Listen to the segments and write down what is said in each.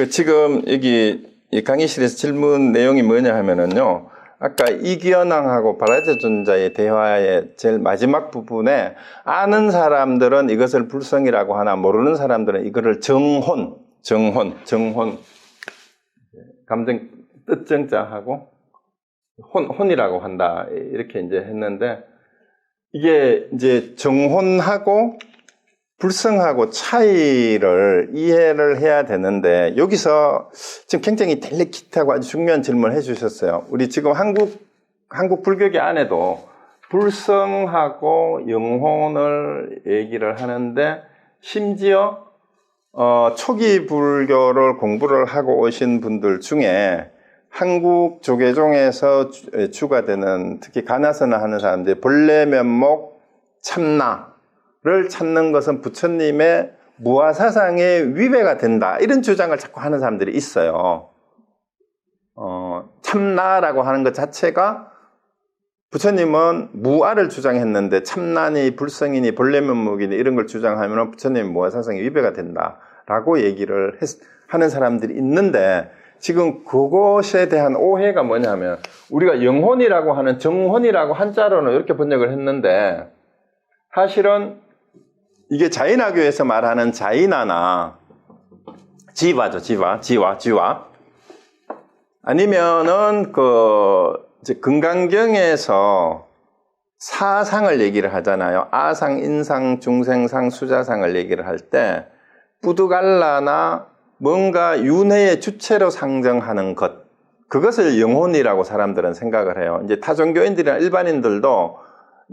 지금 여기 이 강의실에서 질문 내용이 뭐냐 하면은요. 아까 이기현왕하고 바라제존자의 대화의 제일 마지막 부분에 아는 사람들은 이것을 불성이라고 하나 모르는 사람들은 이거를 정혼, 감정 뜻정자하고 혼이라고 한다. 이렇게 이제 했는데 이게 이제 정혼하고 불성하고 차이를 이해를 해야 되는데 여기서 지금 굉장히 델리키트하고 아주 중요한 질문을 해주셨어요. 우리 지금 한국 불교계 안에도 불성하고 영혼을 얘기를 하는데 심지어 초기 불교를 공부를 하고 오신 분들 중에 한국 조계종에서 주가 되는 특히 가나선을 하는 사람들이 본래 면목 참나를 찾는 것은 부처님의 무아사상의 위배가 된다. 이런 주장을 자꾸 하는 사람들이 있어요. 참나라고 하는 것 자체가 부처님은 무아를 주장했는데 참나니 불성이니 본래 면목이니 이런 걸 주장하면 부처님의 무아사상의 위배가 된다라고 얘기를 하는 사람들이 있는데 지금 그것에 대한 오해가 뭐냐면 우리가 영혼이라고 하는 정혼이라고 한자로는 이렇게 번역을 했는데 사실은 이게 자인화교에서 말하는 자인화나 지와죠. 지와 아니면은 이제 금강경에서 사상을 얘기를 하잖아요. 아상, 인상, 중생상, 수자상을 얘기를 할 때 뿌드갈라나 뭔가 윤회의 주체로 상정하는 것, 그것을 영혼이라고 사람들은 생각을 해요. 이제 타종교인들이나 일반인들도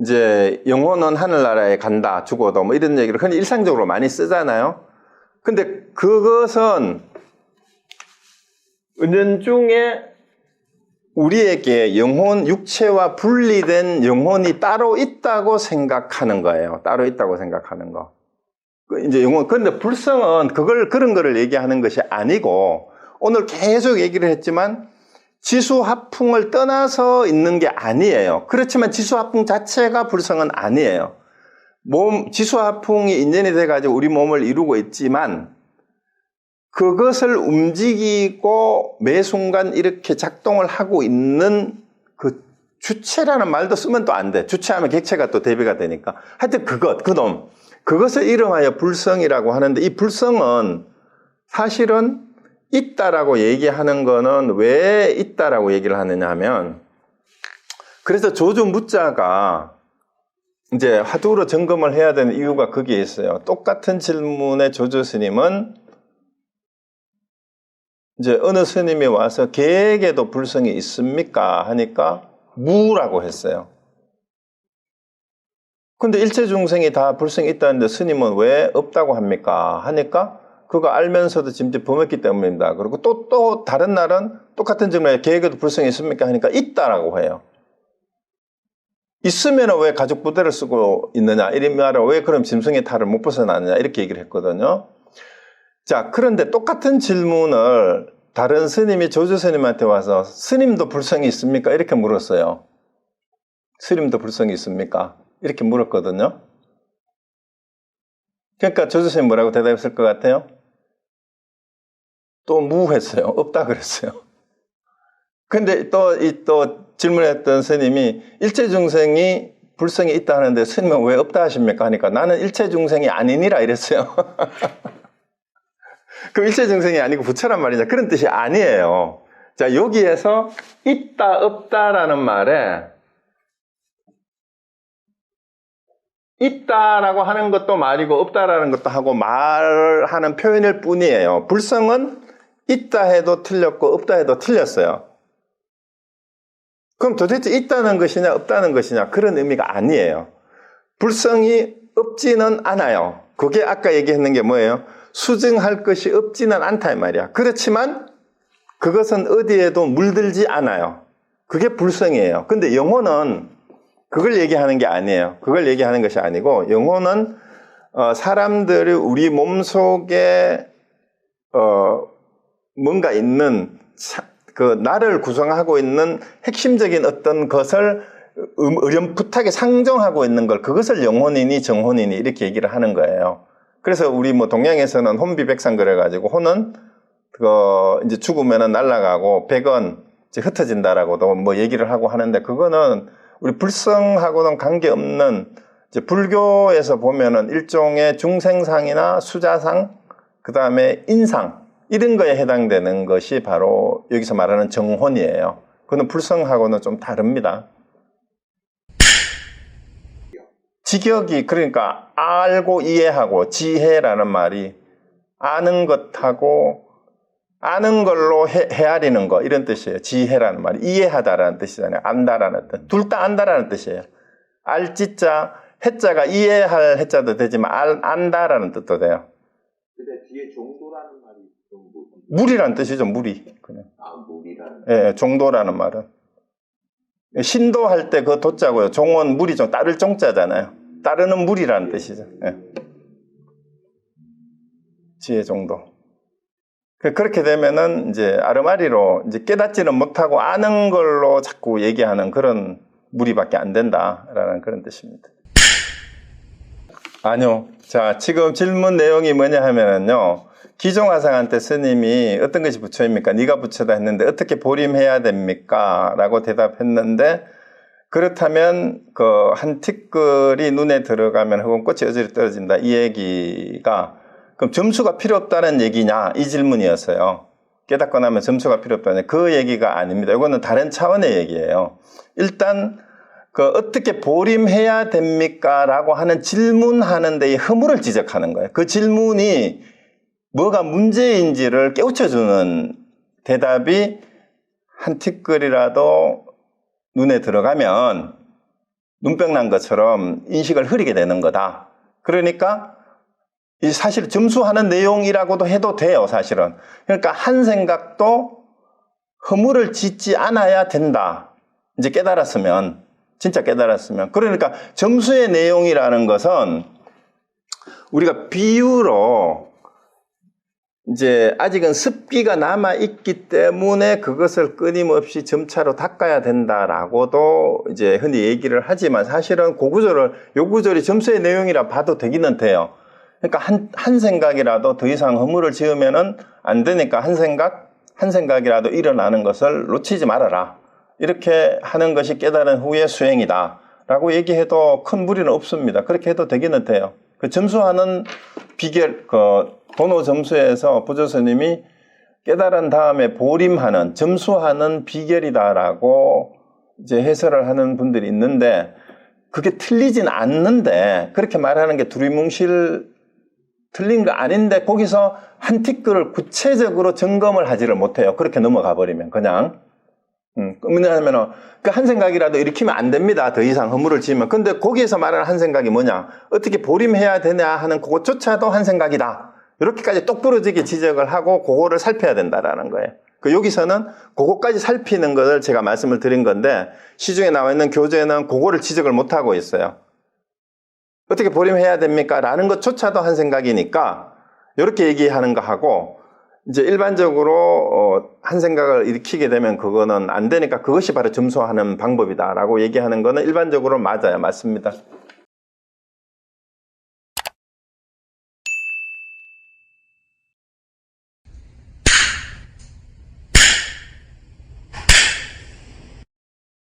이제 영혼은 하늘나라에 간다, 죽어도 뭐 이런 얘기를 흔히 일상적으로 많이 쓰잖아요. 근데 그것은 은연중에 우리에게 영혼, 육체와 분리된 영혼이 따로 있다고 생각하는 거예요. 따로 있다고 생각하는 거. 이제 영혼, 그런데 불성은 그런 거를 얘기하는 것이 아니고, 오늘 계속 얘기를 했지만, 지수화풍을 떠나서 있는 게 아니에요. 그렇지만 지수화풍 자체가 불성은 아니에요. 지수화풍이 인연이 돼가지고 우리 몸을 이루고 있지만, 그것을 움직이고 매 순간 이렇게 작동을 하고 있는 그 주체라는 말도 쓰면 또 안 돼. 주체하면 객체가 또 대비가 되니까. 하여튼 그것을 이름하여 불성이라고 하는데 이 불성은 사실은 있다라고 얘기하는 거는 왜 있다라고 얘기를 하느냐 하면 그래서 조주무자가 이제 화두로 점검을 해야 되는 이유가 거기에 있어요. 똑같은 질문에 조주 스님은 이제 어느 스님이 와서 개에게도 불성이 있습니까? 하니까 무라고 했어요. 근데 일체 중생이 다 불성이 있다는데 스님은 왜 없다고 합니까? 하니까 그거 알면서도 짐짓 범했기 때문입니다. 그리고 또 다른 날은 똑같은 질문에 개에게도 불성이 있습니까? 하니까 있다라고 해요. 있으면 왜 가죽 부대를 쓰고 있느냐? 이런 말을 왜 그럼 짐승의 탈을 못 벗어나느냐? 이렇게 얘기를 했거든요. 자, 그런데 똑같은 질문을 다른 스님이 조주 스님한테 와서 스님도 불성이 있습니까? 이렇게 물었어요. 스님도 불성이 있습니까? 이렇게 물었거든요. 그러니까 조주 스님 뭐라고 대답했을 것 같아요? 또 무했어요. 없다 그랬어요. 근데 또 질문했던 스님이 일체 중생이 불성이 있다 하는데 스님은 왜 없다 하십니까? 하니까 나는 일체 중생이 아니니라 이랬어요. 그럼 일체 중생이 아니고 부처란 말이냐? 그런 뜻이 아니에요. 자, 여기에서 있다, 없다라는 말에 있다라고 하는 것도 말이고 없다라는 것도 하고 말하는 표현일 뿐이에요. 불성은 있다 해도 틀렸고 없다 해도 틀렸어요. 그럼 도대체 있다는 것이냐 없다는 것이냐 그런 의미가 아니에요. 불성이 없지는 않아요. 그게 아까 얘기했는 게 뭐예요? 수증할 것이 없지는 않다 이 말이야. 그렇지만 그것은 어디에도 물들지 않아요. 그게 불성이에요. 근데 영혼은 그걸 얘기하는 게 아니에요. 그걸 얘기하는 것이 아니고 영혼은 사람들이 우리 몸속에 뭔가 있는 그 나를 구성하고 있는 핵심적인 어떤 것을 어렴풋하게 상정하고 있는 걸 그것을 영혼이니 정혼이니 이렇게 얘기를 하는 거예요. 그래서 우리 뭐 동양에서는 혼비백상 그래가지고 혼은 이제 죽으면은 날아가고 100원 이제 흩어진다라고도 뭐 얘기를 하고 하는데, 그거는 우리 불성하고는 관계없는, 이제 불교에서 보면은 일종의 중생상이나 수자상, 그 다음에 인상, 이런 거에 해당되는 것이 바로 여기서 말하는 정혼이에요. 그거는 불성하고는 좀 다릅니다. 지격이, 그러니까 알고 이해하고, 지혜라는 말이 아는 것하고 아는 걸로 헤아리는 거, 이런 뜻이에요. 지혜라는 말이 이해하다라는 뜻이잖아요. 안다라는 뜻. 둘 다 안다라는 뜻이에요. 알지자, 해자가 이해할 해자도 되지만 안다라는 뜻도 돼요. 근데 뒤에 정도라는 말이 물이라는 뜻이죠. 물이. 그냥. 물이라는. 예, 정도라는 말은. 신도할 때 그 도자고요. 종은 물이죠. 따를 종자잖아요. 따르는 물이라는 뜻이죠. 예. 지혜 정도. 그렇게 되면은 이제 아르마리로 이제 깨닫지는 못하고 아는 걸로 자꾸 얘기하는 그런 무리밖에 안 된다라는 그런 뜻입니다. 아니요. 자, 지금 질문 내용이 뭐냐 하면은요. 기종화상한테 스님이 어떤 것이 부처입니까? 네가 부처다 했는데 어떻게 보림해야 됩니까? 라고 대답했는데, 그렇다면 그 한 티끌이 눈에 들어가면 혹은 꽃이 여전히 떨어진다, 이 얘기가 그럼 점수가 필요 없다는 얘기냐, 이 질문이었어요. 깨닫고 나면 점수가 필요 없다는, 그 얘기가 아닙니다. 이거는 다른 차원의 얘기예요. 일단 그 어떻게 보림해야 됩니까? 라고 하는 질문하는 데의 허물을 지적하는 거예요. 그 질문이 뭐가 문제인지를 깨우쳐주는 대답이 한 티끌이라도 눈에 들어가면 눈병 난 것처럼 인식을 흐리게 되는 거다. 그러니까 이 사실 점수하는 내용이라고도 해도 돼요, 사실은. 그러니까 한 생각도 허물을 짓지 않아야 된다. 이제 깨달았으면, 진짜 깨달았으면. 그러니까 점수의 내용이라는 것은 우리가 비유로 이제 아직은 습기가 남아있기 때문에 그것을 끊임없이 점차로 닦아야 된다라고도 이제 흔히 얘기를 하지만, 사실은 그 구절을, 요 구절이 점수의 내용이라 봐도 되기는 돼요. 그러니까 한 생각이라도 더 이상 허물을 지으면은 안 되니까 한 생각이라도 일어나는 것을 놓치지 말아라. 이렇게 하는 것이 깨달은 후의 수행이다. 라고 얘기해도 큰 무리는 없습니다. 그렇게 해도 되기는 돼요. 그 점수하는 비결, 도노 점수에서 부조 스님이 깨달은 다음에 보림하는, 점수하는 비결이다라고 이제 해설을 하는 분들이 있는데, 그게 틀리진 않는데, 그렇게 말하는 게 두리뭉실 틀린 거 아닌데, 거기서 한 티끌을 구체적으로 점검을 하지를 못해요. 그렇게 넘어가 버리면, 그냥. 왜냐하면, 그 한 생각이라도 일으키면 안 됩니다. 더 이상 허물을 지으면. 근데 거기에서 말하는 한 생각이 뭐냐? 어떻게 보림해야 되냐 하는 그것조차도 한 생각이다. 이렇게까지 똑부러지게 지적을 하고, 그거를 살펴야 된다라는 거예요. 여기서는 그거까지 살피는 것을 제가 말씀을 드린 건데, 시중에 나와 있는 교재는 그거를 지적을 못하고 있어요. 어떻게 보림해야 됩니까? 라는 것조차도 한 생각이니까, 이렇게 얘기하는 거 하고, 이제 일반적으로 한 생각을 일으키게 되면 그거는 안 되니까 그것이 바로 점수하는 방법이다라고 얘기하는 거는 일반적으로 맞아요. 맞습니다.